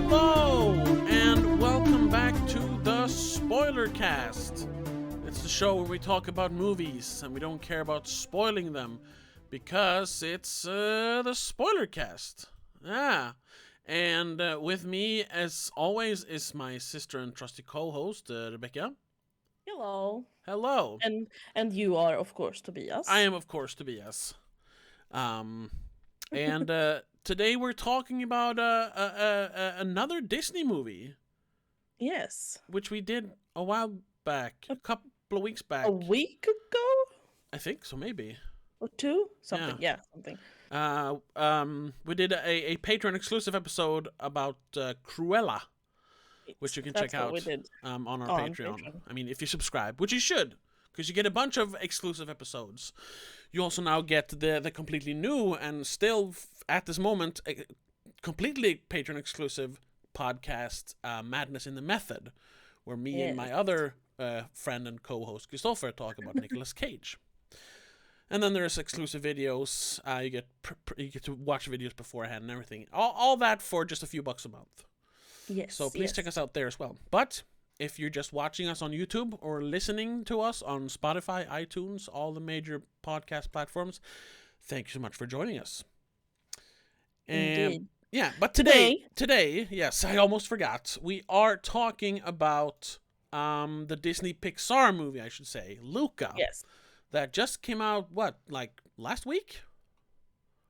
Hello, and welcome back to the Spoilercast. It's the show where we talk about movies, and we don't care about spoiling them, because it's the Spoilercast. And with me, as always, is my sister and trusty co-host, Rebecca. Hello. Hello. And you are, of course, Tobias. I am, of course, Tobias. And today we're talking about another Disney movie, Yes. which we did a while back, a couple of weeks back. A week ago? I think so, maybe. Or two? Something. Yeah, something. We did a Patreon exclusive episode about Cruella, which you can check out on our Patreon. I mean, if you subscribe, which you should, because you get a bunch of exclusive episodes. You also now get the completely new and still, at this moment, completely Patreon exclusive podcast, Madness in the Method, where me and my other friend and co-host, Christopher, talk about Nicolas Cage. And then there's exclusive videos. You get to watch videos beforehand and everything. All that for just a few bucks a month. Yes. So please check us out there as well. But if you're just watching us on YouTube or listening to us on Spotify, iTunes, all the major podcast platforms, thank you so much for joining us. Indeed. Yeah, but today, yes, I almost forgot. We are talking about the Disney Pixar movie, I should say, Luca. Yes. That just came out, like last week?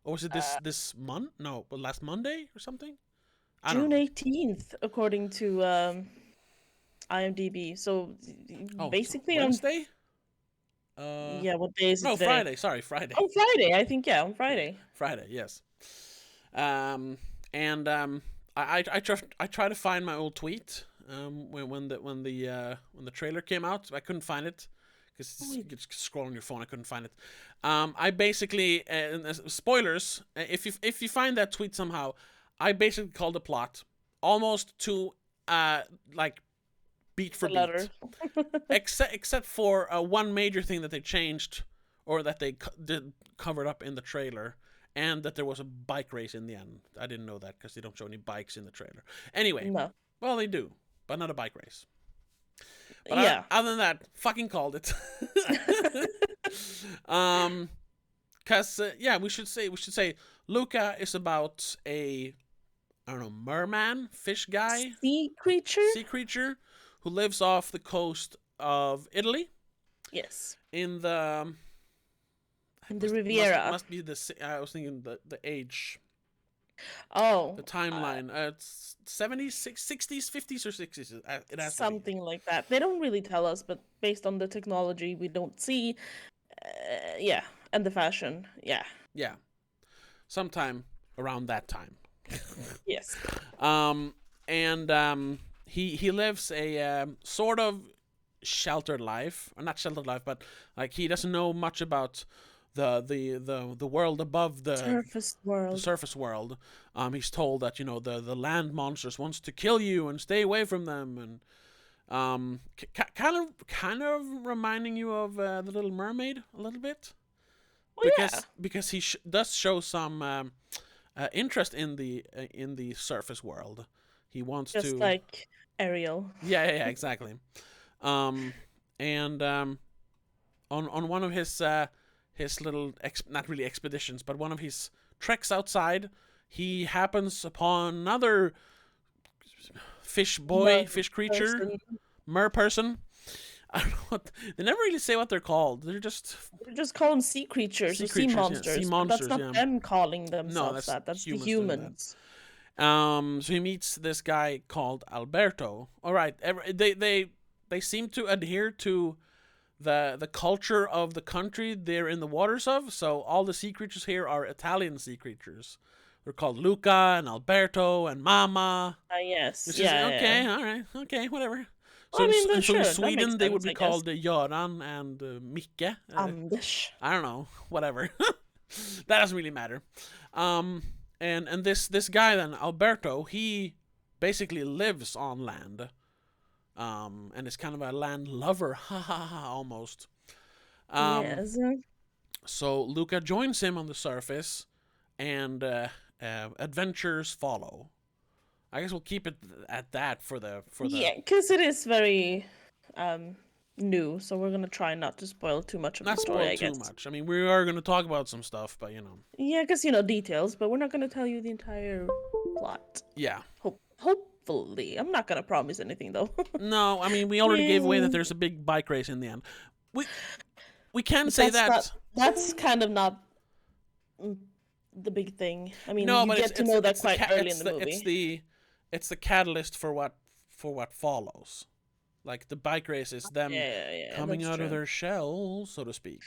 Or was it this month? No, but last Monday or something? June 18th, according to IMDb. So basically Wednesday? what day is it today? Friday. Sorry, Friday. On Friday, I think. Yeah, on Friday. Friday, yes. I tried to find my old tweet when the trailer came out. I couldn't find it because you just scroll on your phone. I couldn't find it. I basically spoilers. If you find that tweet somehow, I basically called the plot almost to like beat for beat, except for one major thing that they changed or that they did covered up in the trailer, and that there was a bike race in the end. I didn't know that because they don't show any bikes in the trailer. Anyway, well, they do, but not a bike race. But other than that, fucking called it. Cause we should say Luca is about a merman, fish guy, sea creature who lives off the coast of Italy. Yes. In the Riviera. Must be I was thinking the age. Oh. The timeline. It's 70s, 60s, 50s, or 60s. It has something like that. They don't really tell us, but based on the technology we don't see, and the fashion, yeah. Sometime around that time. Yes. He lives a sort of sheltered life, or not sheltered life, but like he doesn't know much about the world above the surface world. He's told that the land monsters wants to kill you and stay away from them, and kind of reminding you of the Little Mermaid a little bit. Because he does show some interest in the surface world. He wants just to like Ariel. Yeah, exactly. On one of his little not really expeditions, but one of his treks outside, he happens upon another fish creature, mer person. I don't know they never really say what they're called. They just call them sea creatures, sea monsters. Yeah. Sea monsters. That's not them calling themselves that. That's the humans. So he meets this guy called Alberto. All right, they seem to adhere to the culture of the country they're in the waters of. So all the sea creatures here are Italian sea creatures. They're called Luca and Alberto and Mama. Yes. Which is okay. All right. Okay. Whatever. So, in Sweden, they would be called Göran and Micke. Anders. I don't know. Whatever. That doesn't really matter. And this guy then, Alberto, he basically lives on land. And is kind of a land lover, almost. Yes. So Luca joins him on the surface, and adventures follow. I guess we'll keep it at that for the Yeah, because it is very new, so we're gonna try not to spoil too much of the not story, spoil I too guess. much. I mean, we are going to talk about some stuff, but Yeah, because details, but we're not gonna tell you the entire plot. yeah. Hopefully, I'm not gonna promise anything though. No, I mean, we already gave away that there's a big bike race in the end. We can But say that. that's kind of not the big thing. I mean, No, you but get to know that quite early in the movie. It's the catalyst for what follows. Like the bike race is them Yeah, coming that's out true. of their shell, so to speak.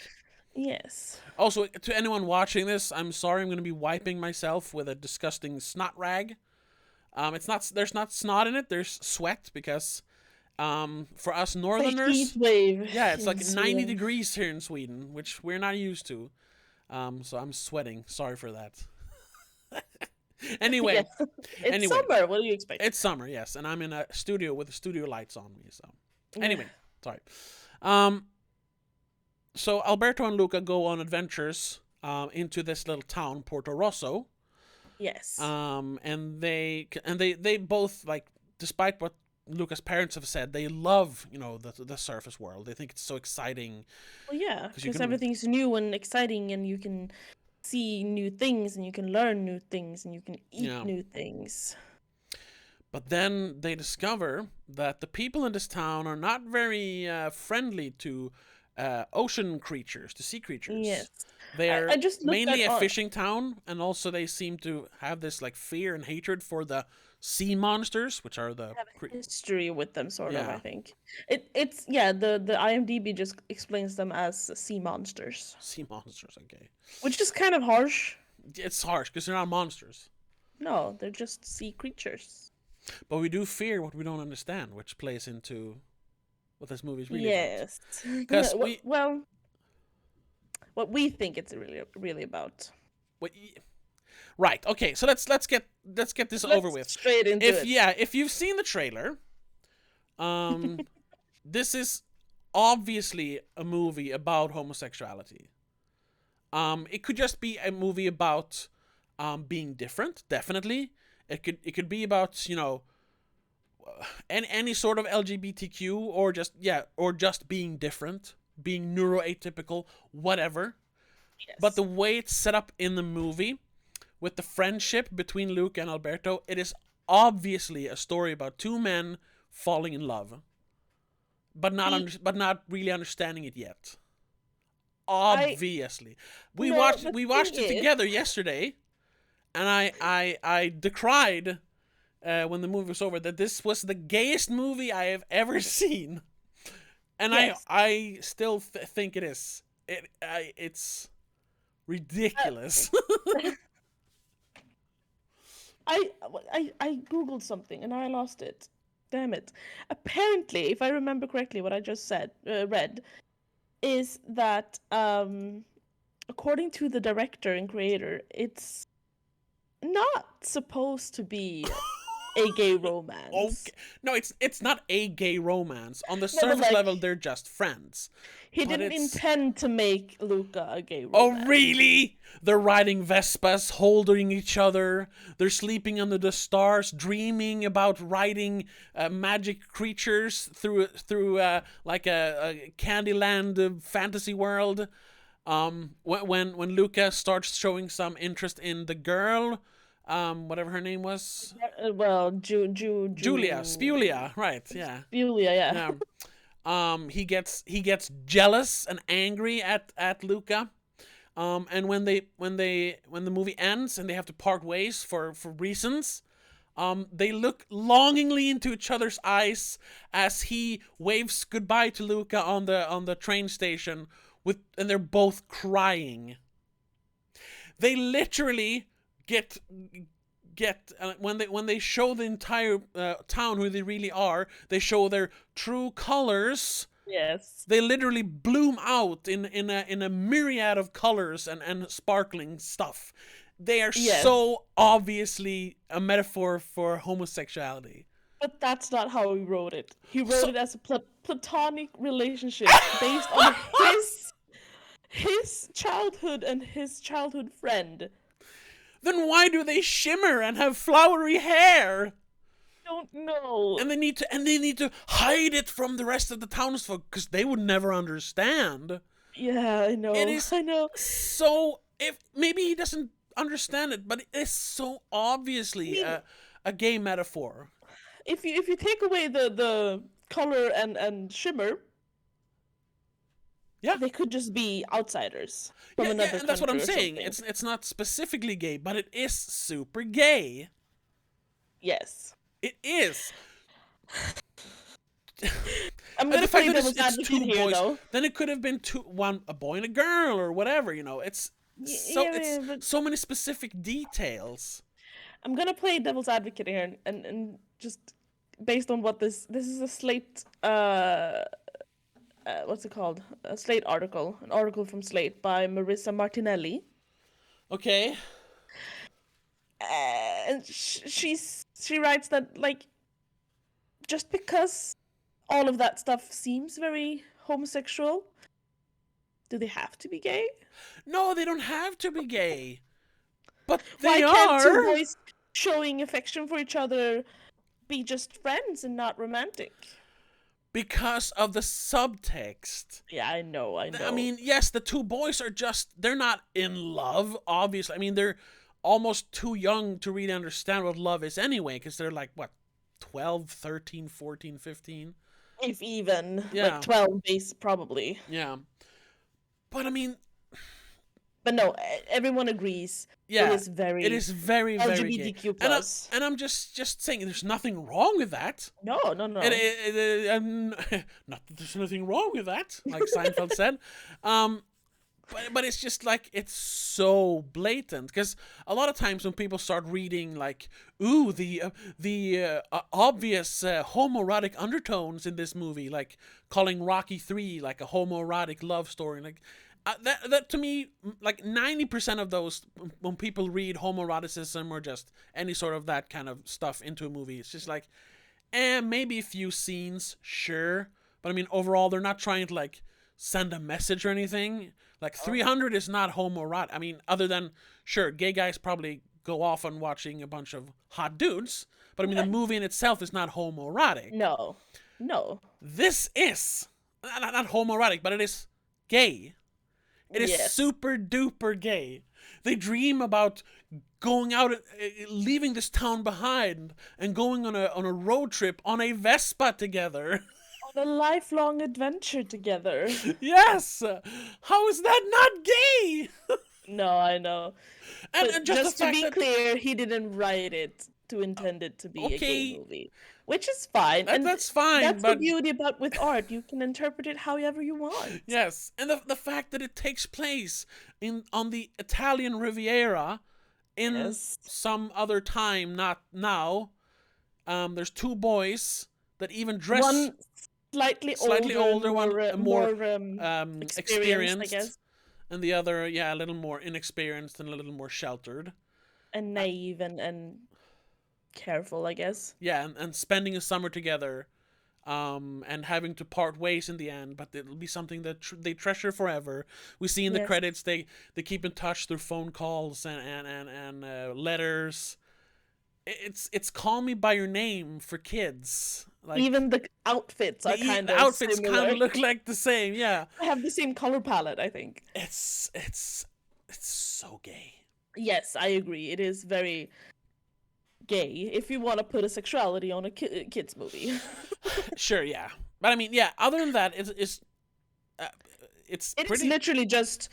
Yes. Also, to anyone watching this, I'm sorry, I'm going to be wiping myself with a disgusting snot rag. It's not. There's not snot in it. There's sweat because, for us Northerners, heat wave. yeah, it's like 90 Sweden. degrees here in Sweden, which we're not used to. So I'm sweating. Sorry for that. Anyway, Yes. It's summer. What do you expect? It's summer, yes, and I'm in a studio with studio lights on me. So, anyway, sorry. So Alberto and Luca go on adventures into this little town, Porto Rosso. Yes. And they both, like, despite what Luca's parents have said, they love the surface world. They think it's so exciting. Well, yeah, because everything's new and exciting, and you can see new things, and you can learn new things, and you can eat new things. But then they discover that the people in this town are not very friendly to ocean creatures, to sea creatures. Yes. They are mainly a fishing town, and also they seem to have this like fear and hatred for the sea monsters, which are the history with them, sort of. I think it's the IMDb just explains them as sea monsters. Sea monsters, okay. Which is kind of harsh. It's harsh because they're not monsters. No, they're just sea creatures. But we do fear what we don't understand, which plays into what this movie is really about. Because what we think it's really about. Right. Okay. So let's get this over with. Straight into it. If you've seen the trailer, this is obviously a movie about homosexuality. It could just be a movie about being different. Definitely, it could be about any sort of LGBTQ or just being different, being neuroatypical, whatever. Yes. But the way it's set up in the movie, with the friendship between Luca and Alberto, it is obviously a story about two men falling in love, but not really understanding it yet. Obviously, we watched it together yesterday, and I decried when the movie was over that this was the gayest movie I have ever seen, and yes. I still think it is. It's ridiculous. I googled something and I lost it. Damn it. Apparently, if I remember correctly, what I just read is that according to the director and creator, it's not supposed to be a gay romance. Okay. No, it's not a gay romance. On the surface level, they're just friends. He didn't intend to make Luca a gay romance. Oh, really? They're riding Vespas, holding each other. They're sleeping under the stars, dreaming about riding magic creatures through like a Candyland fantasy world. When Luca starts showing some interest in the girl, whatever her name was. Well, Julia, Spulia, right? Yeah. Spulia, yeah. He gets jealous and angry at Luca. And when the movie ends and they have to part ways for reasons, they look longingly into each other's eyes as he waves goodbye to Luca on the train station and they're both crying. They literally get when they show the entire town who they really are, they show their true colors. Yes. They literally bloom out in a myriad of colors and sparkling stuff. They are so obviously a metaphor for homosexuality. But that's not how he wrote it. He wrote it as a platonic relationship based on his childhood and his childhood friend. Then why do they shimmer and have flowery hair? don't know. And they need to hide it from the rest of the townsfolk because they would never understand. Yeah, I know. It is I know. so. If maybe he doesn't understand it, but it is so obviously a gay metaphor. If you take away the color and shimmer, Yeah, they could just be outsiders from another country. And that's what I'm or saying. something. It's not specifically gay, but it is super gay. Yes. It is. I'm gonna play devil's it's advocate two here, boys, though. then it could have been a boy and a girl or whatever. It's But so many specific details. I'm gonna play devil's advocate here, and just based on what this is a Slate what's it called? A Slate article, an article from Slate by Marissa Martinelli. Okay. And she writes that, like, just because all of that stuff seems very homosexual, do they have to be gay? No, they don't have to be gay. But they Why can't two are. boys showing affection for each other be just friends and not romantic? Because of the subtext. Yeah, I know. I mean, yes, the two boys they're not in love, obviously. I mean, they're almost too young to really understand what love is anyway, because they're like, what, 12, 13, 14, 15? If even. Yeah. Like 12 base, probably. Yeah. But I mean... But no, everyone agrees. Yeah, it is very very LGBTQ+. Gay. And I'm just saying, there's nothing wrong with that. No. Not that there's nothing wrong with that, like Seinfeld said. But it's just like, it's so blatant, because a lot of times when people start reading like, ooh, the obvious homoerotic undertones in this movie, like calling Rocky 3 like a homoerotic love story, like that to me, like 90% of those, when people read homoeroticism or just any sort of that kind of stuff into a movie, it's just like, maybe a few scenes, sure, but I mean overall they're not trying to like send a message or anything. Like 300 is not homoerotic. I mean, other than, sure, gay guys probably go off on watching a bunch of hot dudes, but I mean the movie in itself is not homoerotic. No. This is not homoerotic, but it is gay. It is super duper gay. They dream about going out, leaving this town behind, and going on a road trip on a Vespa together. On a lifelong adventure together. Yes! How is that not gay? No, I know. And just to be clear, he didn't write it to intend it to be a gay movie. Which is fine. That's fine. That's the beauty about with art. You can interpret it however you want. Yes. And the fact that it takes place on the Italian Riviera in some other time, not now. There's two boys that even dress... One slightly older, one more experienced, I guess. And the other, a little more inexperienced and a little more sheltered. And naive and careful, I guess. Yeah, and spending a summer together, and having to part ways in the end, but it'll be something that they treasure forever. We see in the credits they keep in touch through phone calls and letters. It's Call Me by Your Name for kids. Like, even the outfits are kind of outfits similar. kind of look like the same. Yeah, I have the same color palette, I think. It's so gay. Yes, I agree. It is very gay if you want to put a sexuality on a kids movie. Sure, yeah, but I mean, other than that, it's literally just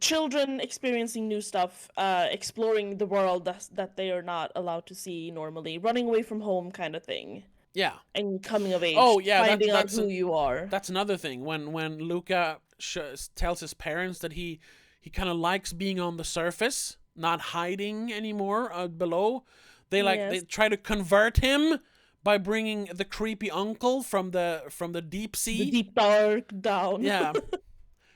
children experiencing new stuff, exploring the world that they are not allowed to see normally, running away from home kind of thing. Yeah, and coming of age. Oh yeah, finding out who you are. That's another thing. When Luca tells his parents that he kind of likes being on the surface, not hiding anymore below. They try to convert him by bringing the creepy uncle from the deep sea, the deep dark down. Yeah,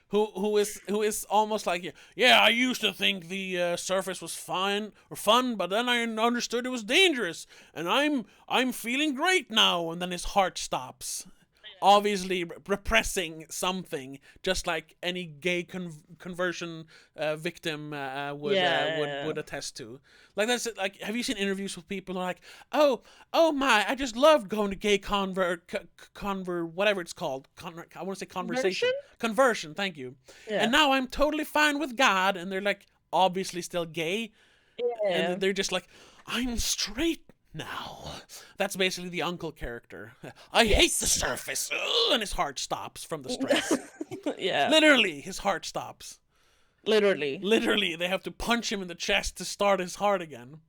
who is almost like, I used to think the surface was fine or fun, but then I understood it was dangerous, and I'm feeling great now. And then his heart stops. obviously repressing something, just like any gay conversion victim would attest to. Like that's like, have you seen interviews with people who are like, oh my, I just loved going to gay whatever it's called. I want to say conversion. Thank you. Yeah. And now I'm totally fine with God, and they're like obviously still gay, Yeah. and they're just like, I'm straight now. That's basically the uncle character. I hate the surface. Ugh, and his heart stops from the stress. Yeah. Literally, his heart stops. Literally, they have to punch him in the chest to start his heart again.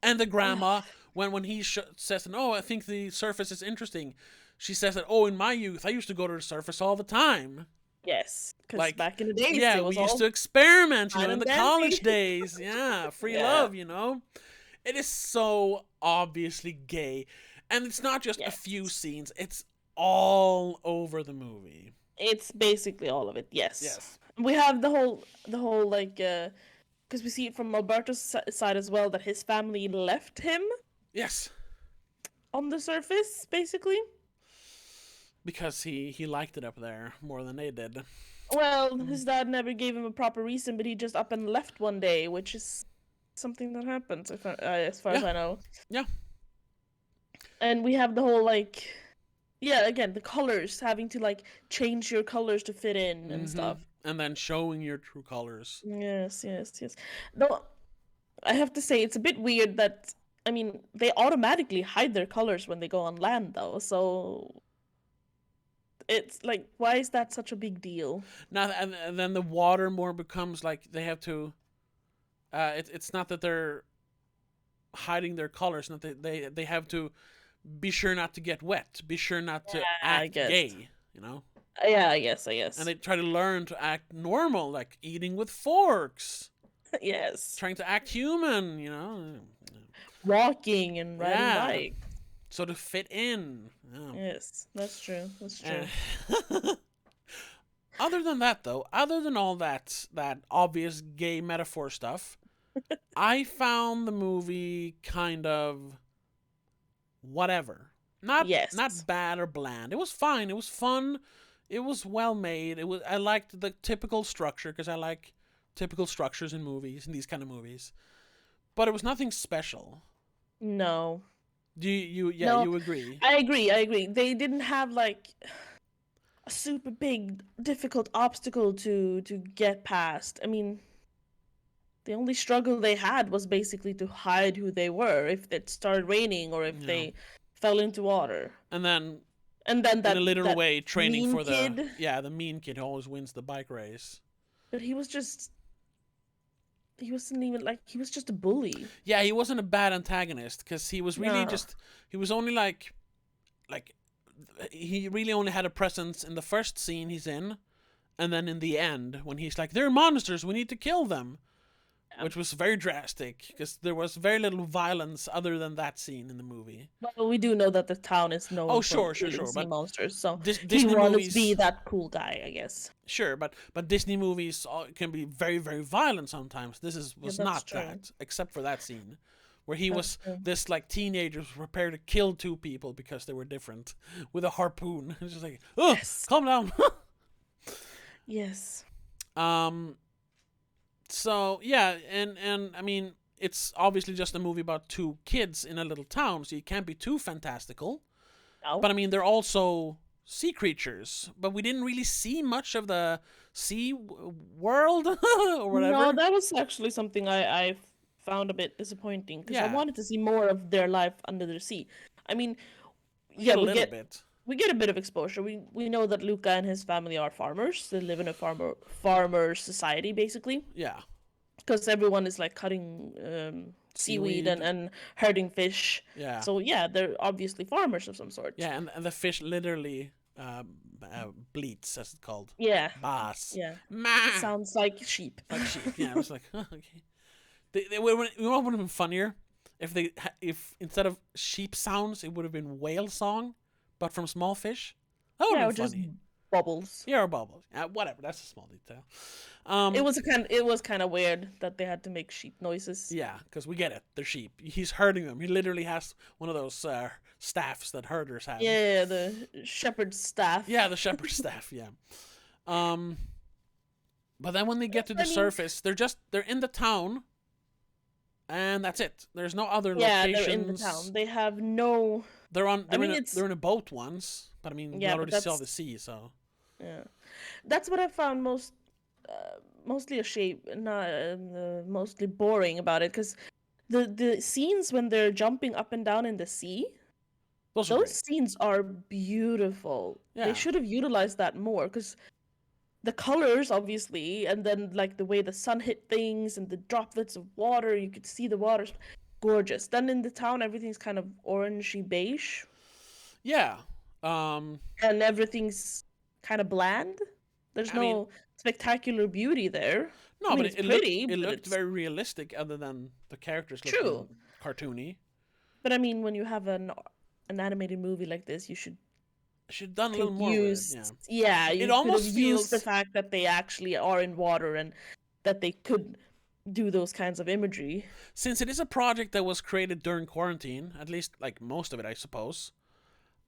And the grandma, when he says, "Oh, I think the surface is interesting," she says that, "Oh, in my youth, I used to go to the surface all the time." Yes, because Like, back in the days, yeah, it was we used all to experiment, in the dancing. college days. Yeah, free Yeah. love, It is so obviously gay. And it's not just a few scenes, it's all over the movie. It's basically all of it, yes. Yes. We have the whole like, because we see it from Alberto's side as well, that his family left him. Yes. On the surface, basically. Because he liked it up there more than they did. Well, his dad never gave him a proper reason, but he just up and left one day, which is something that happens, as far as I know. Yeah. And we have the whole, like, again, the colors, having to, like, change your colors to fit in and stuff. And then showing your true colors. Yes. Though, I have to say, it's a bit weird that, I mean, they automatically hide their colors when they go on land, though, so it's like, why is that such a big deal? Now, and then the water more becomes like they have to. It's not that they're hiding their colors, not that they have to be sure not to get wet, be sure not to act gay, Yeah, I guess. And they try to learn to act normal, like eating with forks. Yes. Trying to act human, Walking and riding bike. So to fit in. Yeah. Yes, that's true. Other than that, though, other than all that obvious gay metaphor stuff, I found the movie kind of whatever. Not bad or bland. It was fine. It was fun. It was well made. I liked the typical structure, because I like typical structures in movies, in these kind of movies. But it was nothing special. No. Do you agree? I agree. They didn't have like a super big difficult obstacle to get past. I mean, the only struggle they had was basically to hide who they were, if it started raining or if they fell into water. And then that, in a literal way, training for kid. the mean kid who always wins the bike race. But he wasn't even like, he was just a bully. Yeah, he wasn't a bad antagonist, because he was really he was only like he really only had a presence in the first scene he's in, and then in the end when he's like, they're monsters, we need to kill them. Which was very drastic, because there was very little violence other than that scene in the movie. Well, we do know that the town is known for sure. But monsters, so Disney he wanted movies, to be that cool guy, I guess. Sure, but Disney movies can be very, very violent sometimes. This was not true. that, except for that scene, where he was this like teenager was prepared to kill two people because they were different with a harpoon. It's just like, calm down. Yes. So yeah, and I mean, it's obviously just a movie about two kids in a little town, so you can't be too fantastical. No. But I mean, they're also sea creatures, but we didn't really see much of the sea world or whatever. No, that was actually something I found a bit disappointing, because I wanted to see more of their life under the sea. I mean, we get a bit of exposure. We know that Luca and his family are farmers. They live in a farmer society, basically. Yeah. Because everyone is like cutting seaweed and herding fish. Yeah. So yeah, they're obviously farmers of some sort. Yeah, and the fish literally bleats, as it's called. Yeah. Bass. Yeah. Ma. Sounds like sheep. Like sheep. Yeah, it was like, okay. It would have been funnier if instead of sheep sounds, it would have been whale song, but from small fish. That would have been funny. bubbles. Yeah, or bubbles. Whatever. That's a small detail. It was kind of weird that they had to make sheep noises. Yeah, because we get it. They're sheep. He's herding them. He literally has one of those staffs that herders have. Yeah, the shepherd's staff. Yeah, the shepherd's staff. Yeah. But then when they get to the surface, they're in the town, and that's it. There's no other locations. They're in the town. They have no. They're in a boat once, but I mean, they already saw the sea, so. Yeah, that's what I found mostly a shame, not mostly boring about it, because the scenes when they're jumping up and down in the sea, those scenes are beautiful. Yeah. They should have utilized that more, because the colors, obviously, and then like the way the sun hit things and the droplets of water, you could see the water's gorgeous. Then in the town, everything's kind of orangey beige. Yeah. And everything's kind of bland. There's no spectacular beauty there. No, but it looked very realistic, other than the characters looking cartoony. But I mean, when you have an animated movie like this, you should done a little more with it. Yeah, you almost feels the fact that they actually are in water and that they could do those kinds of imagery. Since it is a project that was created during quarantine, at least like most of it, I suppose.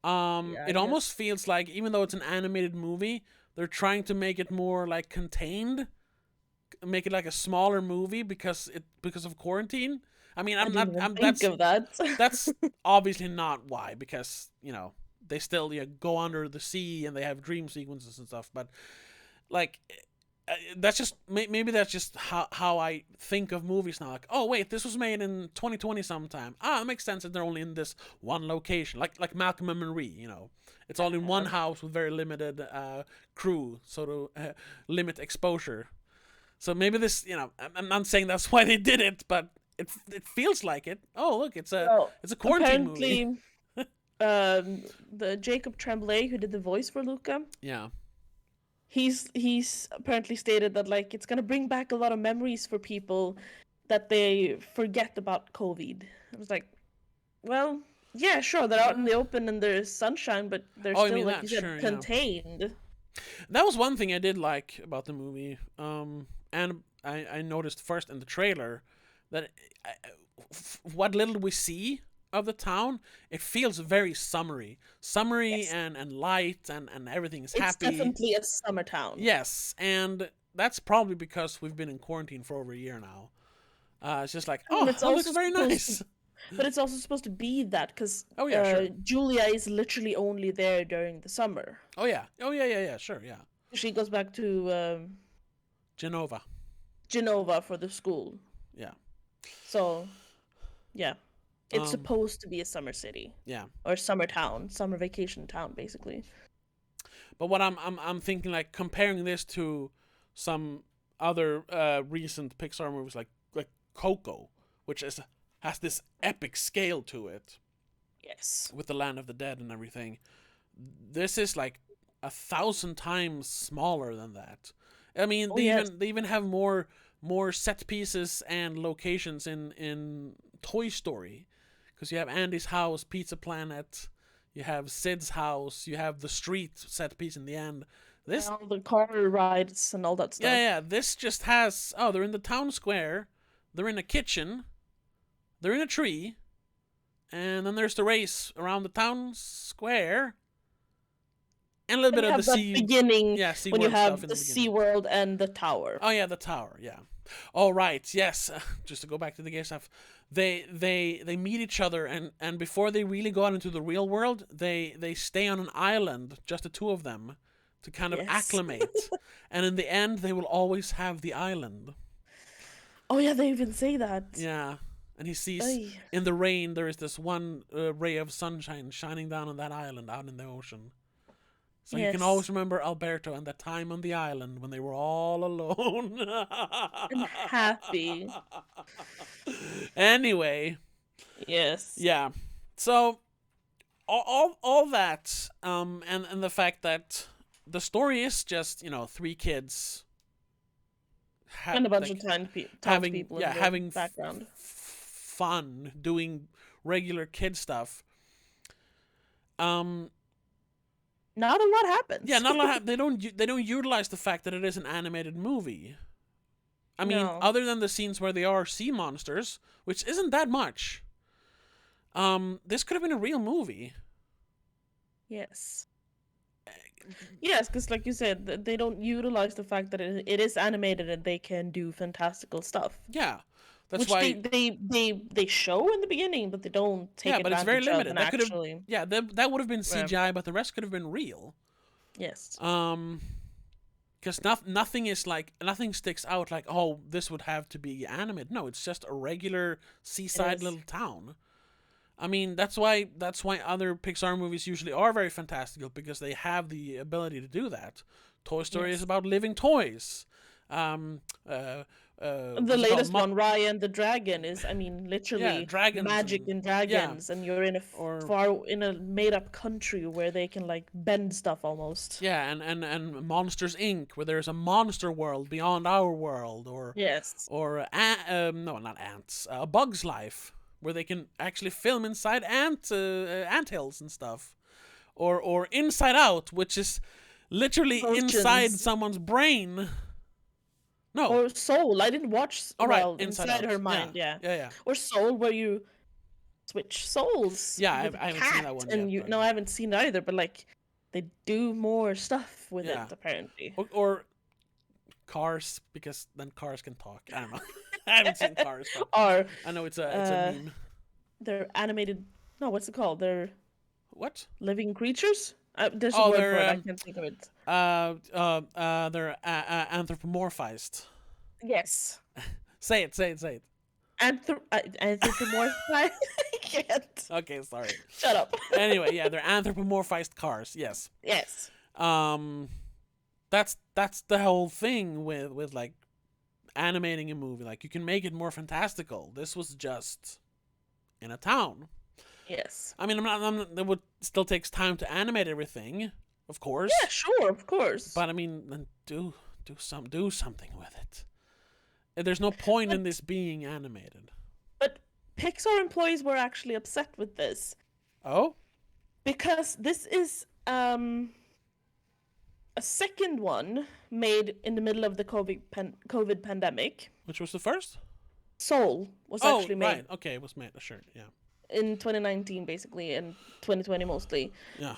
It almost feels like, even though it's an animated movie, they're trying to make it more like contained, make it like a smaller movie because of quarantine. I mean, that's obviously not why, because they still go under the sea and they have dream sequences and stuff, but like that's just maybe that's just how I think of movies now. Like, oh wait, this was made in 2020 sometime. It makes sense that they're only in this one location, like Malcolm and Marie. It's all in one house with very limited crew, so to limit exposure. So maybe this, I'm not saying that's why they did it, but it feels like it. Oh look, it's a quarantine movie. The Jacob Tremblay, who did the voice for Luca, he's apparently stated that like it's gonna bring back a lot of memories for people that they forget about COVID. I was like, well, yeah, sure, they're out in the open and there's sunshine, but they're still, like you said, contained. Yeah. That was one thing I did like about the movie, and I noticed first in the trailer that what little we see of the town, it feels very summery yes. and light and everything is happy. It's definitely a summer town. Yes, and that's probably because we've been in quarantine for over a year now. It's just like, it looks very nice. But it's also supposed to be that, because Julia is literally only there during the summer. Oh yeah, sure, yeah. She goes back to Genova for the school. Yeah. So, yeah. It's supposed to be a summer city. Yeah. Or summer town, summer vacation town, basically. But what I'm thinking, like, comparing this to some other recent Pixar movies like Coco, which has this epic scale to it. Yes. With the Land of the Dead and everything. This is like 1,000 times smaller than that. I mean, they even have more set pieces and locations in Toy Story. Because you have Andy's house, Pizza Planet, you have Sid's house, you have the street set piece in the end. All the car rides and all that stuff. Yeah, this just has, they're in the town square, they're in a kitchen, they're in a tree, and then there's the race around the town square, and a little bit of the beginning, when you have the SeaWorld and the tower. Oh yeah, the tower, yeah. Oh right, yes. Just to go back to the gay stuff, they meet each other, and before they really go out into the real world, they stay on an island, just the two of them, to kind of acclimate. And in the end, they will always have the island. Oh yeah, they even say that. Yeah, and he sees in the rain there is this one ray of sunshine shining down on that island out in the ocean. So you can always remember Alberto and that time on the island when they were all alone. And happy. Anyway. Yes. Yeah. So all that, and the fact that the story is just, three kids and a bunch of townspeople having in the background. Fun doing regular kid stuff. not a lot happens. Yeah, not a lot. They don't utilize the fact that it is an animated movie. I mean, No. other than the scenes where they are sea monsters, which isn't that much. This could have been a real movie. Yes. Yes, because like you said, they don't utilize the fact that it is animated and they can do fantastical stuff. Yeah, that's Which why they show in the beginning, but they don't take yeah, but it's very advantage of limited. and That could have actually. yeah, that would have been CGI, but the rest could have been real. Yes. Because nothing sticks out like, oh, this would have to be animated. No, it's just a regular seaside little town. I mean, that's why other Pixar movies usually are very fantastical, because they have the ability to do that. Toy Story is about living toys. The latest one, Raya and the Dragon, is, I mean, literally dragons magic and dragons, and you're in a made-up country where they can like bend stuff almost. Yeah, and Monsters Inc., where there's a monster world beyond our world, or yes, or no, not ants, A Bug's Life, where they can actually film inside ant hills and stuff, or Inside Out, which is literally inside someone's brain. No. Or Soul. I didn't watch. Inside her mind. Yeah. Or Soul, where you switch souls. Yeah, I haven't seen that one yet. No, I haven't seen it either. But like, they do more stuff with it apparently. Or Cars, because then cars can talk. I don't know. I haven't seen Cars. Or I know it's a meme. They're animated. No, what's it called? They're what? Living creatures. There's a word for it. I can't think of it. They're anthropomorphized. Yes. Say it. Anthropomorphized. I can't. Okay, sorry. Shut up. Anyway, yeah, they're anthropomorphized cars. Yes. Yes. That's the whole thing with like animating a movie. Like, you can make it more fantastical. This was just in a town. Yes. I mean, it would still takes time to animate everything, of course. Yeah, sure, of course. But I mean, then do something with it. There's no point in this being animated. But Pixar employees were actually upset with this. Oh? Because this is a second one made in the middle of the COVID pandemic. Which was the first? Soul was actually made. Right. Okay, it was made. Sure, yeah. In 2019, basically, and 2020 mostly. Yeah.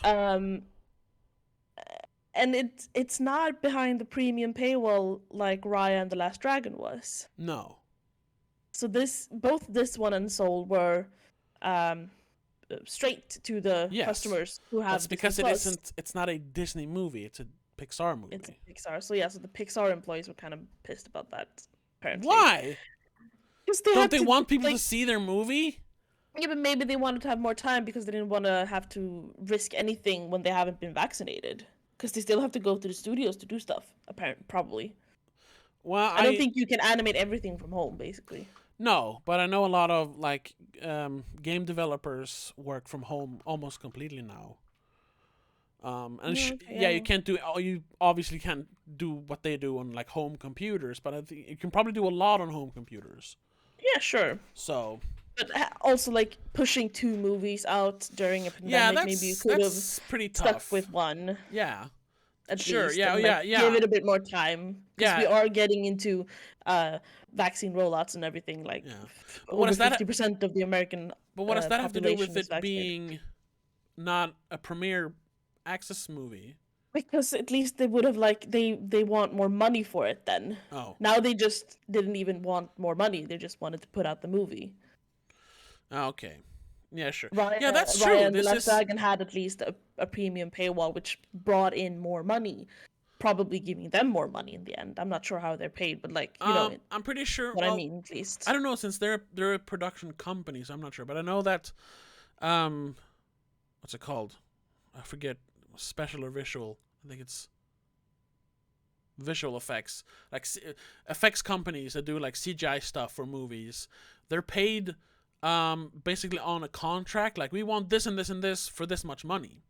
And it's not behind the premium paywall like Raya and the Last Dragon was. No. So both this one and Soul were straight to the customers who have. That's because it's not a Disney movie. It's a Pixar movie. It's a Pixar. So the Pixar employees were kind of pissed about that. Apparently. Why? Because don't they want people to see their movie? Yeah, but maybe they wanted to have more time because they didn't want to have to risk anything when they haven't been vaccinated. Because they still have to go to the studios to do stuff, probably. Well, I don't think you can animate everything from home, basically. No, but I know a lot of like game developers work from home almost completely now. You can't do. You obviously can't do what they do on like home computers, but I think you can probably do a lot on home computers. Yeah, sure. So. But also, like, pushing 2 movies out during a pandemic, maybe you could have stuck with one. Yeah. At sure, least, yeah, and, give it a bit more time. Because we are getting into vaccine rollouts and everything, like, over 50% of the American But what does that have to do with it being not a premiere access movie? Because at least they would have, like, they want more money for it then. Oh. Now they just didn't even want more money. They just wanted to put out the movie. Okay. Yeah, sure. Raya, that's true. Raya and the Last Dragon had at least a premium paywall, which brought in more money, probably giving them more money in the end. I'm not sure how they're paid, but like, you know, I'm pretty sure. What I mean, at least. I don't know, since they're a production company, so I'm not sure, but I know that, what's it called? I forget. Special or visual? I think it's visual effects. Like effects companies that do like CGI stuff for movies, they're paid. Basically on a contract, like we want this and this and this for this much money.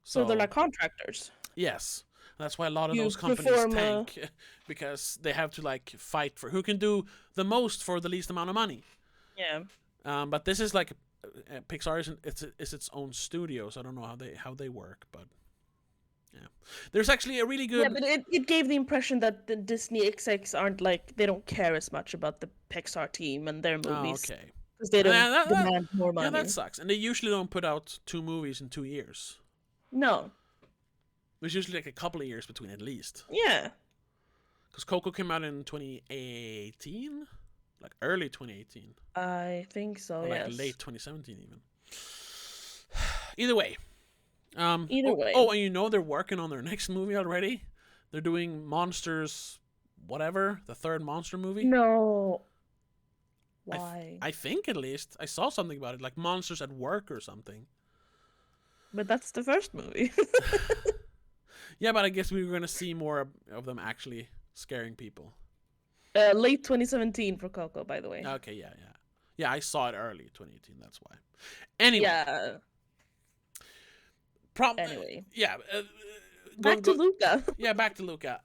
So they're like contractors. Yes, that's why a lot of those companies tank because they have to like fight for who can do the most for the least amount of money. Yeah. But this is like Pixar is its own studio, so I don't know how they work, but There's actually a really good. Yeah, but it gave the impression that the Disney execs aren't like, they don't care as much about the Pixar team and their Oh, movies okay. because they don't That, demand more yeah, that money. sucks. And they usually don't put out 2 movies in 2 years. No. There's usually like a couple of years between at least. Yeah. Because Coco came out in 2018, like early 2018. I think so. Or like yes. late 2017 even. Either way. Either way. Oh, and you know they're working on their next movie already? They're doing Monsters whatever, the 3rd Monster movie. No. Why? I think at least. I saw something about it, like Monsters at Work or something. But that's the first movie. Yeah, but I guess we were going to see more of them actually scaring people. Late 2017 for Coco, by the way. Okay, yeah. Yeah, I saw it early 2018, that's why. Anyway. Yeah. Anyway. Yeah. Back to Luca. Yeah, back to Luca.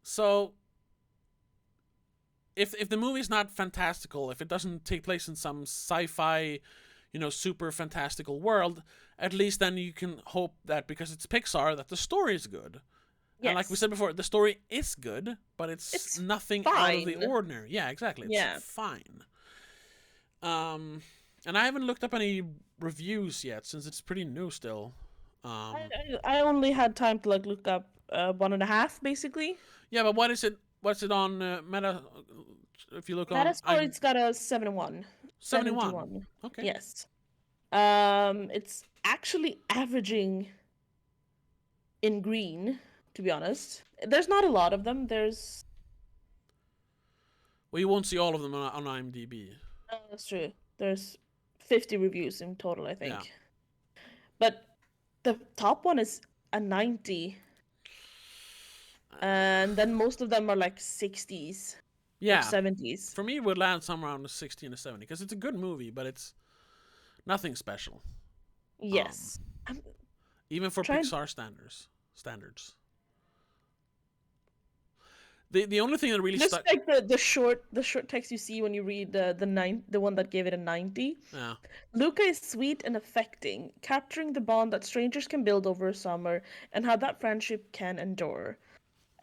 So if the movie's not fantastical, if it doesn't take place in some sci-fi, super fantastical world, at least then you can hope that because it's Pixar that the story is good. Yes. And like we said before, the story is good, but it's nothing fine. out of the ordinary. Yeah, exactly. It's fine. And I haven't looked up any reviews yet since it's pretty new still. I only had time to look up 1.5 basically. Yeah, but what is it? What's it on Meta? If you look on Metascore, it's got a 71. 71. Okay. Yes. It's actually averaging in green, to be honest. There's not a lot of them. There's. Well, you won't see all of them on IMDb. No, that's true. There's 50 reviews in total, I think. Yeah. But the top one is a 90. And then most of them are like 60s. Yeah. Or 70s. For me, it would land somewhere around a 60 and a 70 because it's a good movie, but it's nothing special. Yes. Even for Pixar standards. The only thing that really just stuck, like the short text you see when you read the one that gave it a 90. Yeah. Luca is sweet and affecting, capturing the bond that strangers can build over a summer and how that friendship can endure.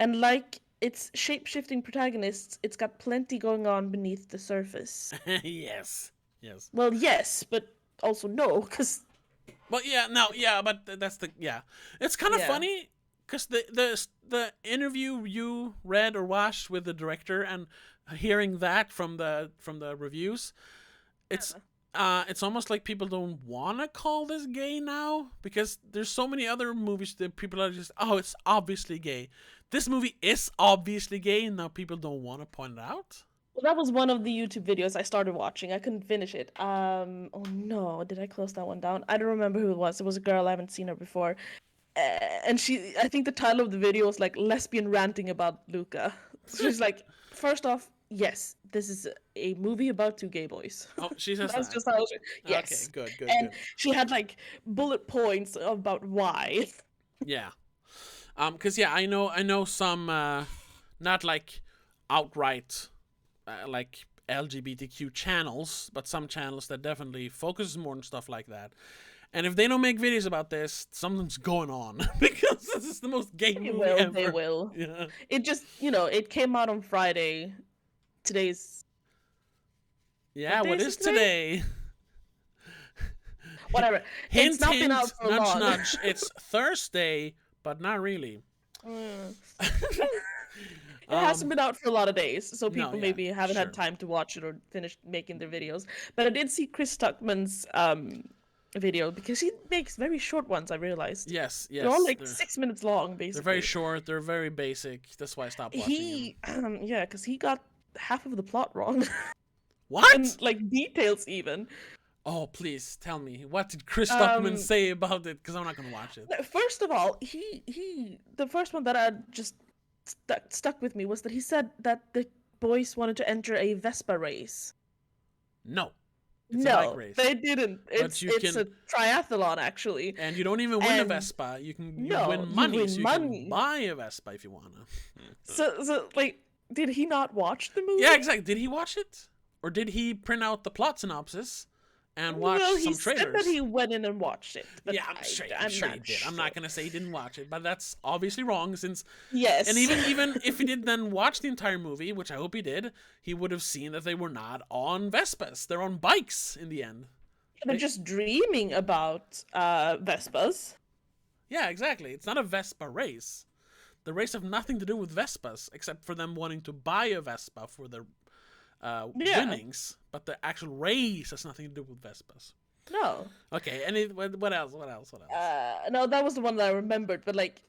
And like its shape-shifting protagonists, it's got plenty going on beneath the surface. Yes. Well, yes, but also no, because. But yeah, no, yeah, but that's It's kind of funny because the interview you read or watched with the director and hearing that from the reviews, it's almost like people don't want to call this gay now because there's so many other movies that people are just, oh, it's obviously gay. This movie is obviously gay, and now people don't want to point it out. Well, that was one of the YouTube videos I started watching. I couldn't finish it. Oh no, did I close that one down? I don't remember who it was. It was a girl. I haven't seen her before. And I think the title of the video was like lesbian ranting about Luca. So she's like, first off, yes, this is a movie about 2 gay boys. Oh, she says That's that. just how she, yes. Okay, good. And she had like bullet points about why. Yeah. Because I know some not like outright like LGBTQ channels, but some channels that definitely focus more on stuff like that. And if they don't make videos about this, something's going on because this is the most gay movie ever. They will. Yeah. It just, it came out on Friday. Today's. Yeah, what is today? Whatever. Hint, it's not been out for nudge, long. nudge. It's Thursday, but not really. It hasn't been out for a lot of days, so people maybe haven't sure. had time to watch it or finish making their videos. But I did see Chris Tuckman's video because he makes very short ones. I realized. Yes. They're all like 6 minutes long, basically. They're very short. They're very basic. That's why I stopped watching them. Yeah, because he got half of the plot wrong. What? And like details even. Oh, please tell me. What did Chris Tuckman say about it? Because I'm not gonna watch it. First of all, the first one that I just stuck with me was that he said that the boys wanted to enter a Vespa race. No. It's a bike race. They didn't. It's a triathlon, actually. And you don't even win a Vespa. You win money. You can buy a Vespa if you wanna. So like, did he not watch the movie? Yeah, exactly. Did he watch it? Or did he print out the plot synopsis and Well, watched he some said that trailers. he went in and watched it. But Yeah, I'm sure he did. I'm not gonna say he didn't watch it, but that's obviously wrong. Since Yes. and even if he did then watch the entire movie, which I hope he did, he would have seen that they were not on Vespas. They're on bikes in the end. They're just dreaming about Vespas. Yeah, exactly. It's not a Vespa race. The race have nothing to do with Vespas, except for them wanting to buy a Vespa for their winnings. But the actual race has nothing to do with Vespas. No. Okay, and what else? No, that was the one that I remembered. But like,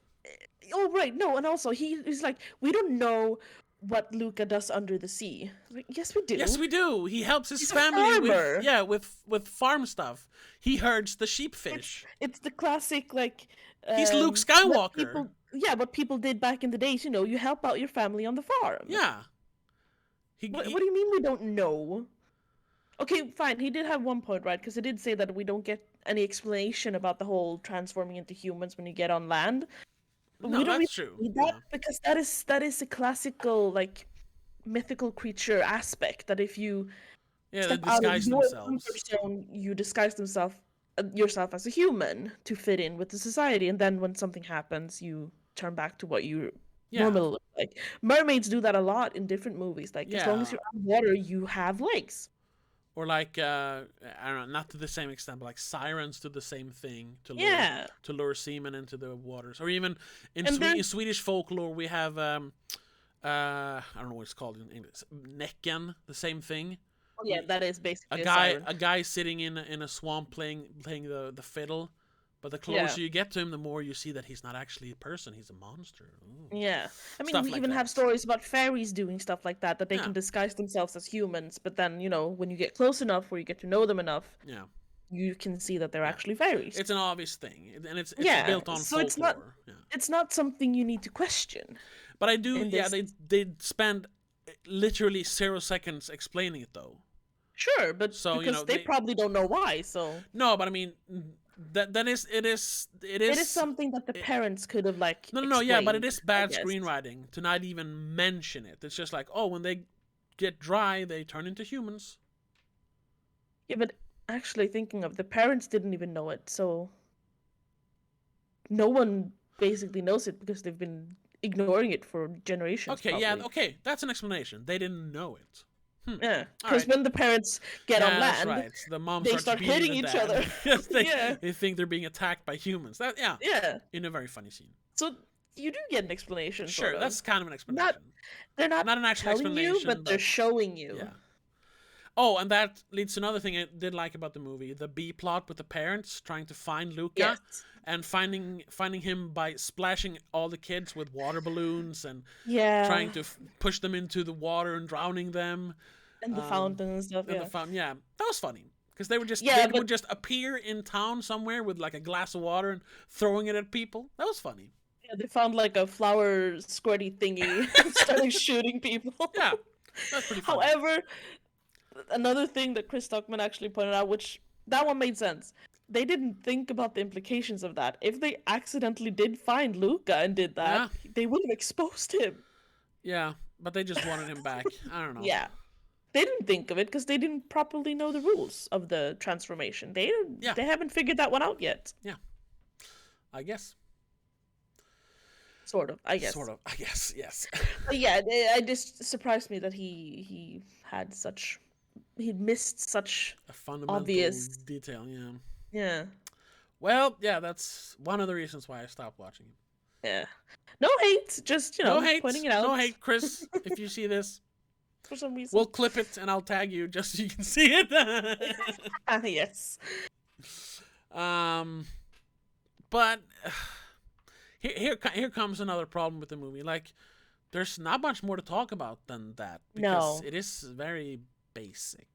oh right, no, and also he's like, we don't know what Luca does under the sea. Like, yes, we do. Yes, we do. He helps his He's family with with farm stuff. He herds the sheepfish. It's the classic like. He's Luke Skywalker. What people did back in the days. You help out your family on the farm. Yeah. What do you mean we don't know? Okay, fine. He did have one point, right? Because he did say that we don't get any explanation about the whole transforming into humans when you get on land. But no, we don't that's true. Because that is a classical like mythical creature aspect. That if you they disguise themselves. You disguise yourself as a human to fit in with the society, and then when something happens, you turn back to what you normally look like. Mermaids do that a lot in different movies. Like as long as you're underwater, you have legs. Or like I don't know, not to the same extent, but like sirens do the same thing to lure seamen into the waters. Or even in Swedish folklore, we have I don't know what it's called in English, Näcken, the same thing. Oh, yeah, that is basically a guy sitting in a swamp playing the fiddle. But the closer you get to him, the more you see that he's not actually a person; he's a monster. Ooh. Yeah, I mean, we even have stories about fairies doing stuff like that they can disguise themselves as humans. But then, when you get close enough, where you get to know them enough, you can see that they're actually fairies. It's an obvious thing, and it's built on folklore. It's not something you need to question. But I do. Yeah, they spend literally 0 seconds explaining it, though. Sure, but because they probably don't know why. So no, but I mean. It is something that the parents could have like explained, but it is bad screenwriting to not even mention it. It's just like, oh, when they get dry, they turn into humans. Yeah, but actually thinking of the parents didn't even know it, so no one basically knows it because they've been ignoring it for generations. Okay, that's an explanation. They didn't know it. Yeah, because when the parents get on land, right. The moms they start hitting each other. Yes, they think they're being attacked by humans. In a very funny scene. So you do get an explanation. Sure, sort of. That's kind of an explanation. They're not an actual explanation, but they're showing you. Yeah. Oh, and that leads to another thing I did like about the movie: the B plot with the parents trying to find Luca, and finding him by splashing all the kids with water balloons and trying to push them into the water and drowning them. And the fountain and stuff. The fountain, that was funny because they would just would just appear in town somewhere with like a glass of water and throwing it at people. That was funny. Yeah, they found like a flower squirty thingy and started shooting people. Yeah, that's pretty funny. However, another thing that Chris Stockman actually pointed out, which that one made sense. They didn't think about the implications of that. If they accidentally did find Luca and did that, they would have exposed him. Yeah, but they just wanted him back. I don't know. Yeah. They didn't think of it because they didn't properly know the rules of the transformation. They haven't figured that one out yet. Yeah. I guess. Sort of, I guess. Yes. But yeah, it just surprised me that he'd missed such a fundamental obvious detail, Yeah. Well, that's one of the reasons why I stopped watching it. Yeah. No hate, just, pointing it out. No hate, Chris, if you see this. For some reason. We'll clip it and I'll tag you just so you can see it. Yes. But here comes another problem with the movie. Like, there's not much more to talk about than that because it is very basic.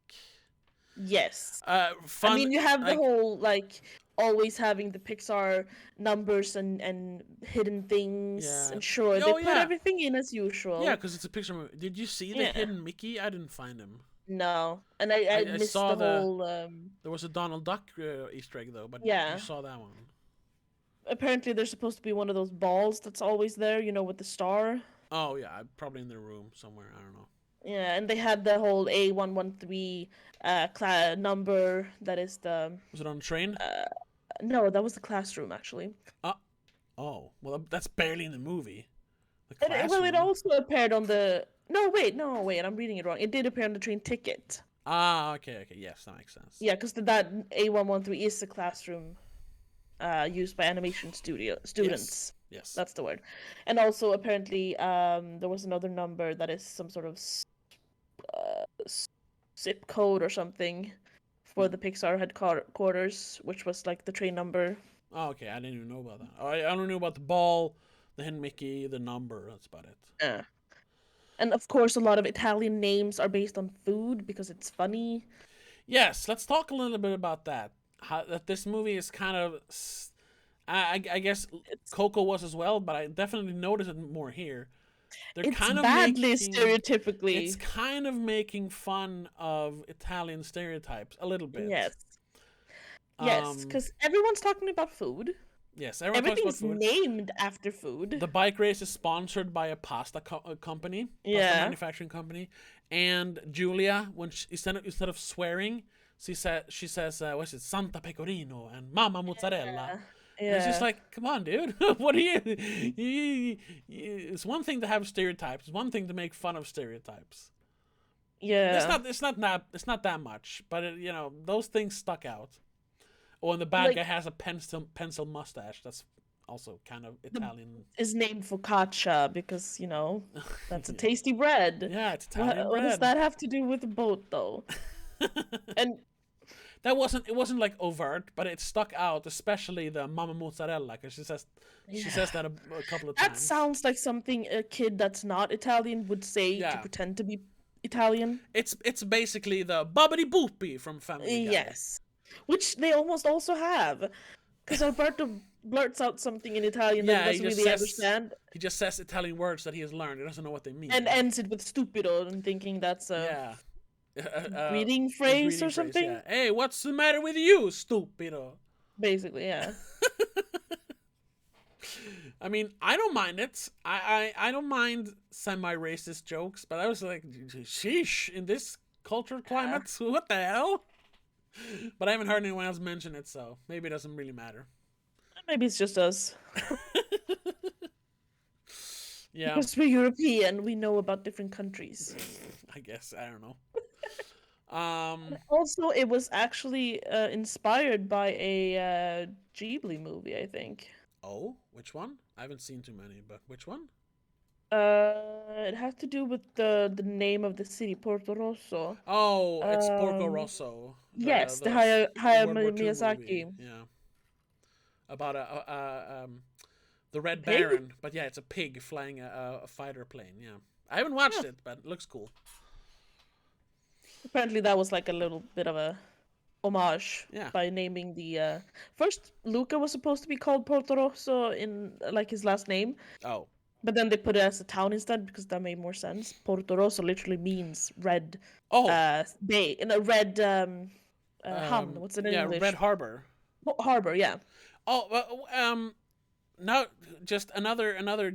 Yes. Fun, I mean, you have the whole like always having the Pixar numbers and hidden things, and they put everything in as usual. Yeah, because it's a Pixar movie. Did you see the hidden Mickey? I didn't find him. No, and I missed saw the whole. There was a Donald Duck Easter egg though, but you saw that one. Apparently, there's supposed to be one of those balls that's always there, with the star. Oh yeah, probably in their room somewhere. I don't know. Yeah, and they had the whole A113 number that is the Was it on the train? uh no, that was the classroom actually. Uh, oh, well, that's barely in the movie. The Well, it classroom. also appeared on the no, wait, I'm reading it wrong. It did appear on the train ticket. Ah, okay, yes, that makes sense. Yeah, because that A113 is the classroom used by animation studio Yes, students. yes. That's the word. And also apparently there was another number that is some sort of zip code or something for the Pixar headquarters, which was like the train number. Oh, okay, I didn't even know about that. I only knew about the ball, the hen Mickey, the number. That's about it. Yeah. And of course, a lot of Italian names are based on food because it's funny. Yes, let's talk a little bit about that. How that this movie is kind of, I guess It's Coco was as well, but I definitely noticed it more here. They're it's kind of badly making, it's stereotypically. kind of making fun of Italian stereotypes a little bit. Yes. Yes, Um, because everyone's talking about food. yes, everyone talks about Everything's food. named after food. The bike race is sponsored by a pasta company, pasta Yeah. manufacturing company, and Julia, when instead of swearing, she says what's it, Santa Pecorino and Mama Mozzarella, Yeah. and it's just Yeah. like, come on, dude, what are It's one thing to have stereotypes. It's one thing to make fun of stereotypes. It's Yeah. not. It's not that much, but those things stuck out. Oh, and the bad guy Like has a pencil mustache. That's also kind of the Italian. is named focaccia because, that's a Yeah. tasty bread. Yeah, it's What Italian what does bread. that have to do with the boat though? And It wasn't like overt, but it stuck out, especially the Mama Mozzarella, because she yeah. says that a couple of That times. sounds like something a kid that's not Italian would say to Yeah, pretend to be Italian. it's basically the Bobbity Boopy from Family Guy. Yes. Which they almost also have. Because Alberto blurts out something in Italian that he Yeah, doesn't really understand he just says Italian words that he has learned. He doesn't know what they and mean. ends it with stupido and thinking that's a Yeah, greeting a phrase greeting or phrase. something. Yeah. Hey, what's the matter with you, stupido? Basically, yeah. I mean, I don't mind it. I don't mind semi-racist jokes, but I was like, sheesh, in this cultural Yeah. climate, what the hell? But I haven't heard anyone else mention it, so maybe it doesn't really matter. Maybe it's just us. Yeah, Because we're European, we know about different countries. I guess I don't know. Um, Also, it was actually inspired by a Ghibli movie, I think. oh, which one? I haven't seen too many, but which one? It has to do with the name of the city, Porto Rosso. Oh, it's Porco Um, Rosso, yes, the World War II movie. Miyazaki. Yeah, about the Red Pig? Baron, but yeah, it's a pig flying a fighter plane. Yeah, I haven't watched Yeah. it, but it looks cool. Apparently, that was like a little bit of a homage Yeah. by naming the. First, Luca was supposed to be called Porto Rosso in like his last name, Oh. but then they put it as a town instead because that made more sense. Porto Rosso literally means red Oh. bay in a red han. What's it in Yeah, Red English? Harbor. Harbor, yeah. Oh. Now just another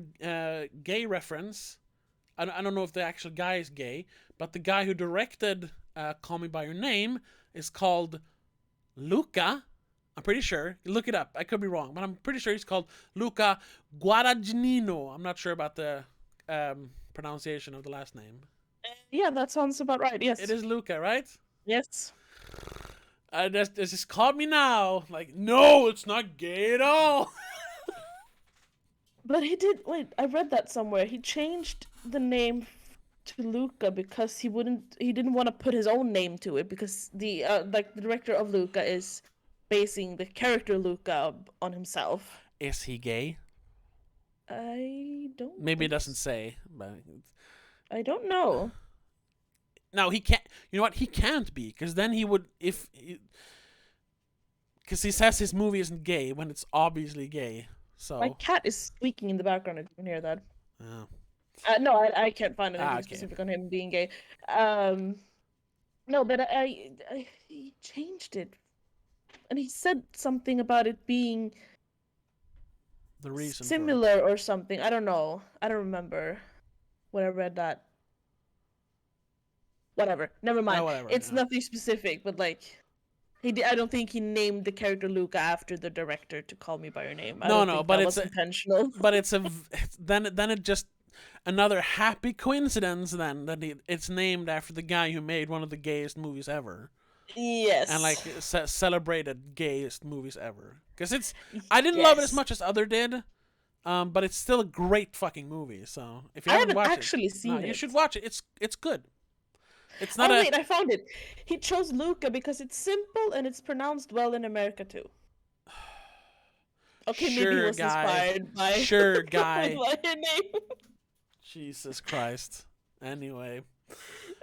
gay reference. I don't know if the actual guy is gay, but the guy who directed Call Me by Your Name is called Luca. I'm pretty sure. Look it up. I could be wrong, but I'm pretty sure he's called Luca Guadagnino. I'm not sure about the pronunciation of the last name. Yeah, that sounds about right. It Yes. is Luca, right? Yes. This just caught me now. Like, no, it's not gay at all. But he did. Wait, I read that somewhere. He changed the name to Luca because he wouldn't. He didn't want to put his own name to it because the director of Luca is basing the character Luca on himself. Is he gay? I don't. Maybe it think doesn't say, but I don't know. no, he can't. You know what? He can't be, because then he would, because he says his movie isn't gay when it's obviously gay. My So, cat is squeaking in the background. If you can hear that. oh. No, I can't find anything Okay. specific on him being gay. No, but he changed it, and he said something about it being The reason for it. similar or something. I don't know. I don't remember when I read that. whatever. Never Yeah, mind. whatever. It's Yeah. nothing specific, but like I don't think he named the character Luca after the director to Call Me by Your Name. I No, don't no, think but that it's was intentional. then it just another happy coincidence then that it's named after the guy who made one of the gayest movies ever. And Yes. like celebrated gayest movies ever. Because I didn't love it as Yes. much as other did, but it's still a great fucking movie. So if you I haven't haven't watched actually it, no, seen you it. should watch it. It's good. It's not Oh a wait, I found it. He chose Luca because it's simple and it's pronounced well in America too. Okay, maybe he sure was guy, inspired by sure Call Me guy. by Your Name. Jesus Christ. Anyway.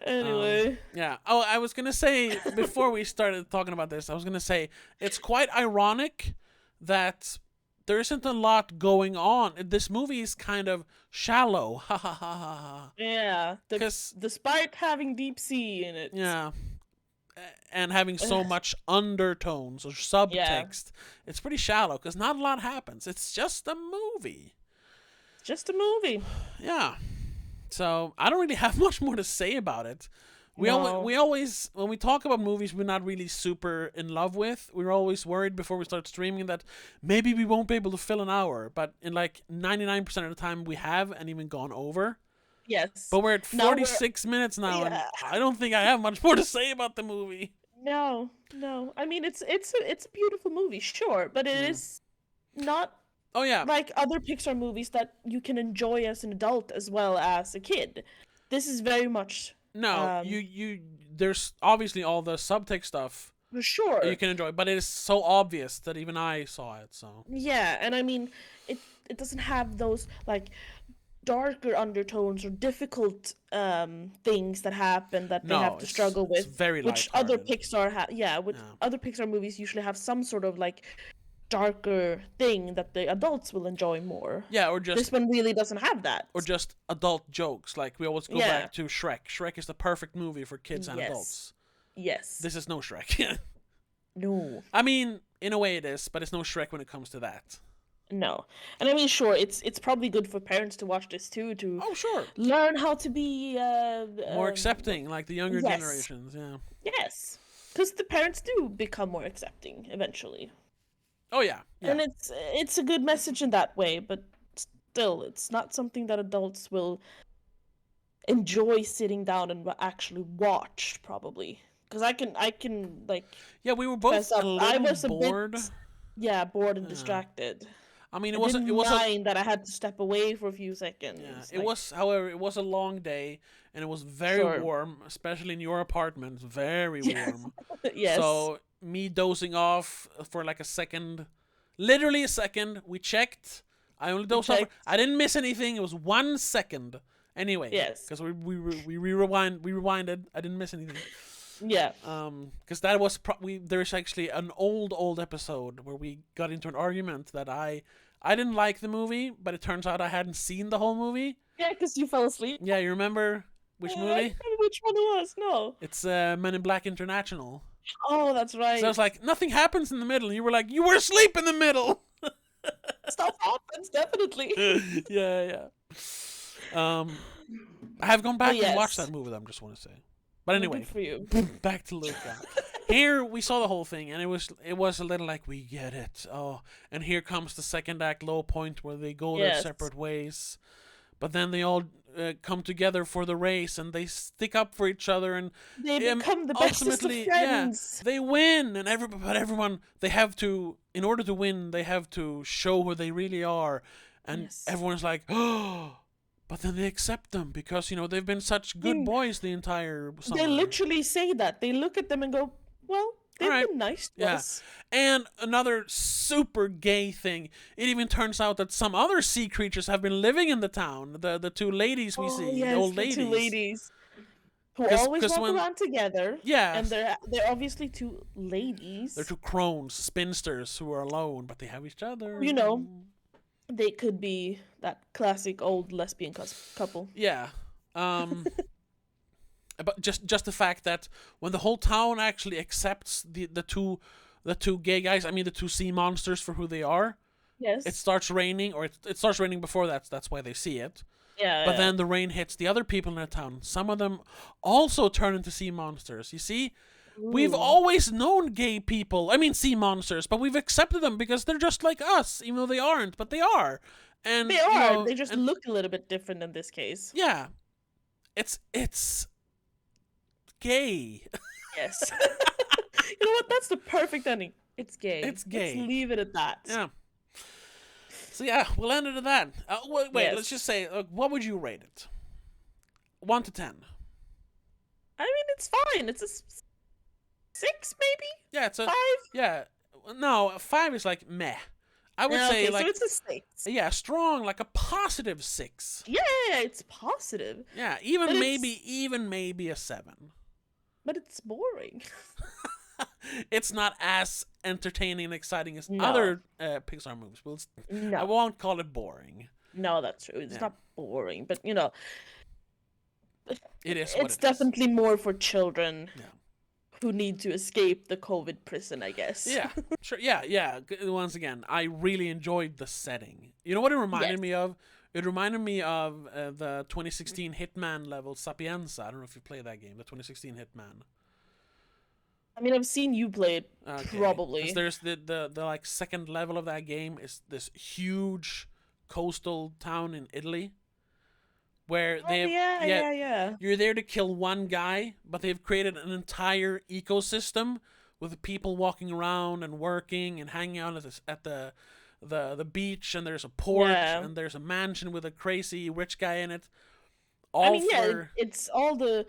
Anyway. Yeah. Oh, I was gonna say before we started talking about this, I was gonna say it's quite ironic that there isn't a lot going on. This movie is kind of shallow. Ha ha ha ha ha. Yeah. Because Despite having deep sea in it. yeah, and having so much undertones or Yeah. subtext, it's pretty shallow. Because not a lot happens. It's just a movie. Just a movie. Yeah. So I don't really have much more to say about it. We No. always when we talk about movies we're not really super in love with, we're always worried before we start streaming that maybe we won't be able to fill an hour. But in like 99% of the time we have and even gone over. Yes. But we're at Now 46 minutes now, and Yeah. I don't think I have much more to say about the movie. No. I mean, it's a beautiful movie, sure, but it is not Oh yeah, like other Pixar movies that you can enjoy as an adult as well as a kid. This is very much no, you there's obviously all the subtext stuff sure. you can enjoy, but it is so obvious that even I saw it. So Yeah, and I mean, it doesn't have those like darker undertones or difficult things that happen that they no, have to struggle it's with, very which other lighthearted. Pixar other Pixar movies usually have some sort of like darker thing that the adults will enjoy more. Yeah, or This just one really doesn't have that. adult jokes. Like we always go Yeah. back to Shrek. Shrek is the perfect movie for kids and Yes. adults. Yes. This is no Shrek. No. I mean, in a way it is, but it's no Shrek when it comes to that. No. And I mean, sure, it's probably good for parents to watch this too to Oh sure, learn how to be more accepting, like the younger yes. generations. Yeah. Yes, because the parents do become more accepting eventually, Oh yeah. Yeah. and it's a good message in that way. But still, it's not something that adults will enjoy sitting down and actually watch. Probably because I can like Yeah, we were both fess up. a I little was a bored. bit bored and distracted. I mean, I it was didn't it was a mind that I had to step away for a few seconds. yeah, it like- was however it was a long day and it was very Sure. warm, especially in your apartment, very warm. Yes. So me dozing off for like a second, literally a second. We checked. I only dozed off. checked. I didn't miss anything. It was 1 second. Anyway. Yes. Because we rewinded. I didn't miss anything. Yeah. Because that was there's actually an old episode where we got into an argument that I didn't like the movie, but it turns out I hadn't seen the whole movie. Yeah, because you fell asleep. Yeah, you remember which I movie? don't know which one it was. No. It's Men in Black International. Oh, that's right. So I was like, nothing happens in the middle. And you were like, you were asleep in the middle. Stuff happens, definitely. yeah. I have gone back But and watched yes. that movie. I just want to say. But anyway, Good for you. back to Luca. Here we saw the whole thing, and it was a little like we get it. Oh, and here comes the second act low point where they go their Yes. separate ways, but then they all come together for the race, and they stick up for each other, and They become the bestest of ultimately, friends. they win, and everyone they have to, in order to win, they have to show who they really are, and Yes. everyone's like, oh. But then they accept them because, they've been such good boys the entire summer. They literally say that. They look at them and go, well, they've Alright. been nice to Yeah. us. And another super gay thing, it even turns out that some other sea creatures have been living in the town. The two ladies we see, yes, the old the ladies. two ladies. Who 'Cause- always 'cause walk when- around together. Yeah. And they're obviously two ladies. They're two crones, spinsters who are alone, but they have each other. You know. They could be that classic old lesbian couple. Yeah. But just the fact that when the whole town actually accepts the two gay guys, I mean the two sea monsters for who they are, Yes. it starts raining, or it starts raining before that. That's why they see it. Yeah, But yeah. then the rain hits the other people in the town. Some of them also turn into sea monsters. You see, we've Ooh. always known gay people. I mean, sea monsters, but we've accepted them because they're just like us, even though they aren't. But they are, They and are. They just look a little bit different in this case. yeah, it's gay. Yes. You know what? That's the perfect ending. It's gay. It's Let's gay. leave it at that. Yeah. So yeah, we'll end it at that. Wait, let's Yes. just say, what would you rate it? 1 to 10. I mean, it's fine. It's a 6, maybe? Yeah, it's a 5? yeah. No, 5 is like meh. I would Yeah, say okay, like so it's a 6. yeah, strong, like a positive 6. Yeah, it's positive. Yeah, But even it's- maybe a 7. But it's boring. It's not as entertaining and exciting as No. other Pixar movies. Well, I No. won't call it boring. No, that's true. It's Yeah. not boring, but you know, It is what it's it is. definitely more for children Yeah. who need to escape the COVID prison, I guess. Yeah, sure. Yeah. Once again, I really enjoyed the setting. You know what it reminded Yes. me of? It reminded me of the 2016 Hitman level Sapienza. I don't know if you played that game, the 2016 Hitman. I mean, I've seen you play it, Okay. probably. 'Cause there's the like second level of that game is this huge coastal town in Italy where Oh, they've yeah. you're there to kill one guy, but they've created an entire ecosystem with people walking around and working and hanging out at the beach, and there's a port Yeah. and there's a mansion with a crazy rich guy in it. I mean, yeah, for it's all the.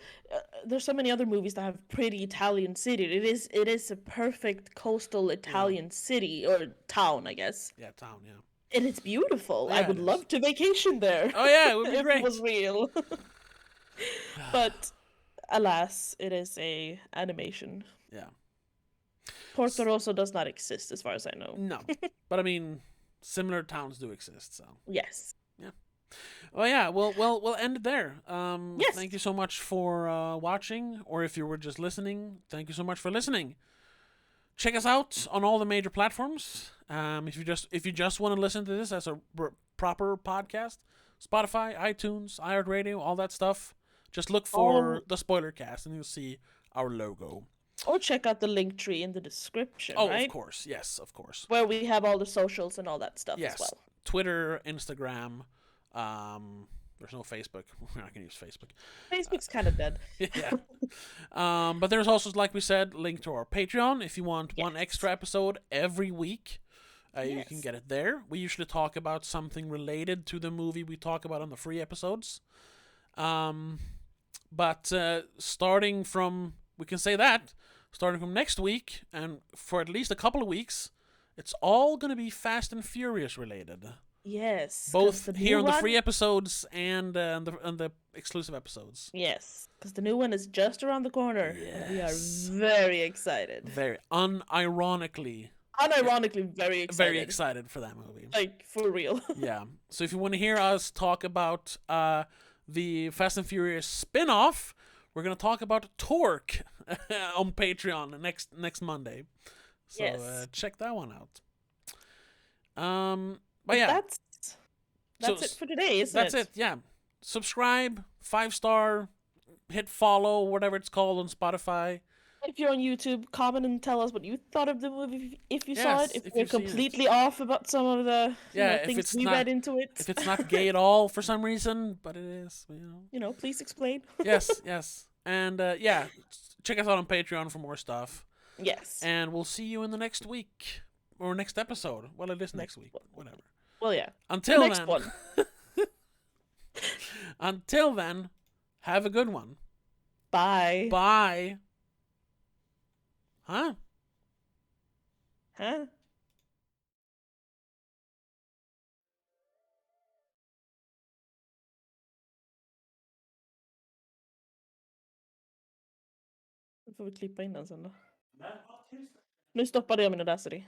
There's so many other movies that have pretty Italian city. It is a perfect coastal Italian city or town, I guess. yeah, town, yeah. And it's beautiful. Yeah, I it would is. love to vacation there. Oh yeah, it would be if great. it was real. But alas, it is a animation. Yeah. Porto Rosso does not exist, as far as I know. No, but I mean, similar towns do exist, so. Yes. Oh yeah, we'll end it there. Yes. Thank you so much for watching, or if you were just listening, thank you so much for listening. Check us out on all the major platforms. If you just want to listen to this as a proper podcast, Spotify, iTunes, iHeartRadio, all that stuff. Just look for the Spoilercast, and you'll see our logo. Or check out the link tree in the description, Oh, right? of course, yes, of course. Where we have all the socials and all that stuff Yes, as well. Twitter, Instagram. There's no Facebook. We're not gonna use Facebook. Facebook's kind of dead. Yeah. But there's also, like we said, link to our Patreon. If you want one extra episode every week, you can get it there. We usually talk about something related to the movie we talk about on the free episodes. But starting from, we can say that, starting from next week and for at least a couple of weeks, it's all going to be Fast and Furious related. Yes. Both here on the free episodes and on the exclusive episodes. Yes, because the new one is just around the corner. Yes. And we are very excited. Very unironically Very excited. very excited for that movie. Like, for real. Yeah. So if you want to hear us talk about the Fast and Furious spin-off, we're going to talk about Torque on Patreon next Monday. So Yes. check that one out. But yeah. That's it for today, isn't it? That's it, yeah. Subscribe, 5-star, hit follow, whatever it's called on Spotify. If you're on YouTube, comment and tell us what you thought of the movie if you saw Yes, it. If if we're you've seen it. completely off about some of the If things it's we not- read into it. If it's not gay at all for some reason, but it is, Please explain. Yes. And yeah, check us out on Patreon for more stuff. Yes. And we'll see you in the next week or next episode. Well, it is next week. Whatever. Well, yeah. Until the next then. one. Until then, have a good one. Bye. Bye. Huh? Huh? Nu får vi klippa in den sen då. Nu stoppade jag min Audacity.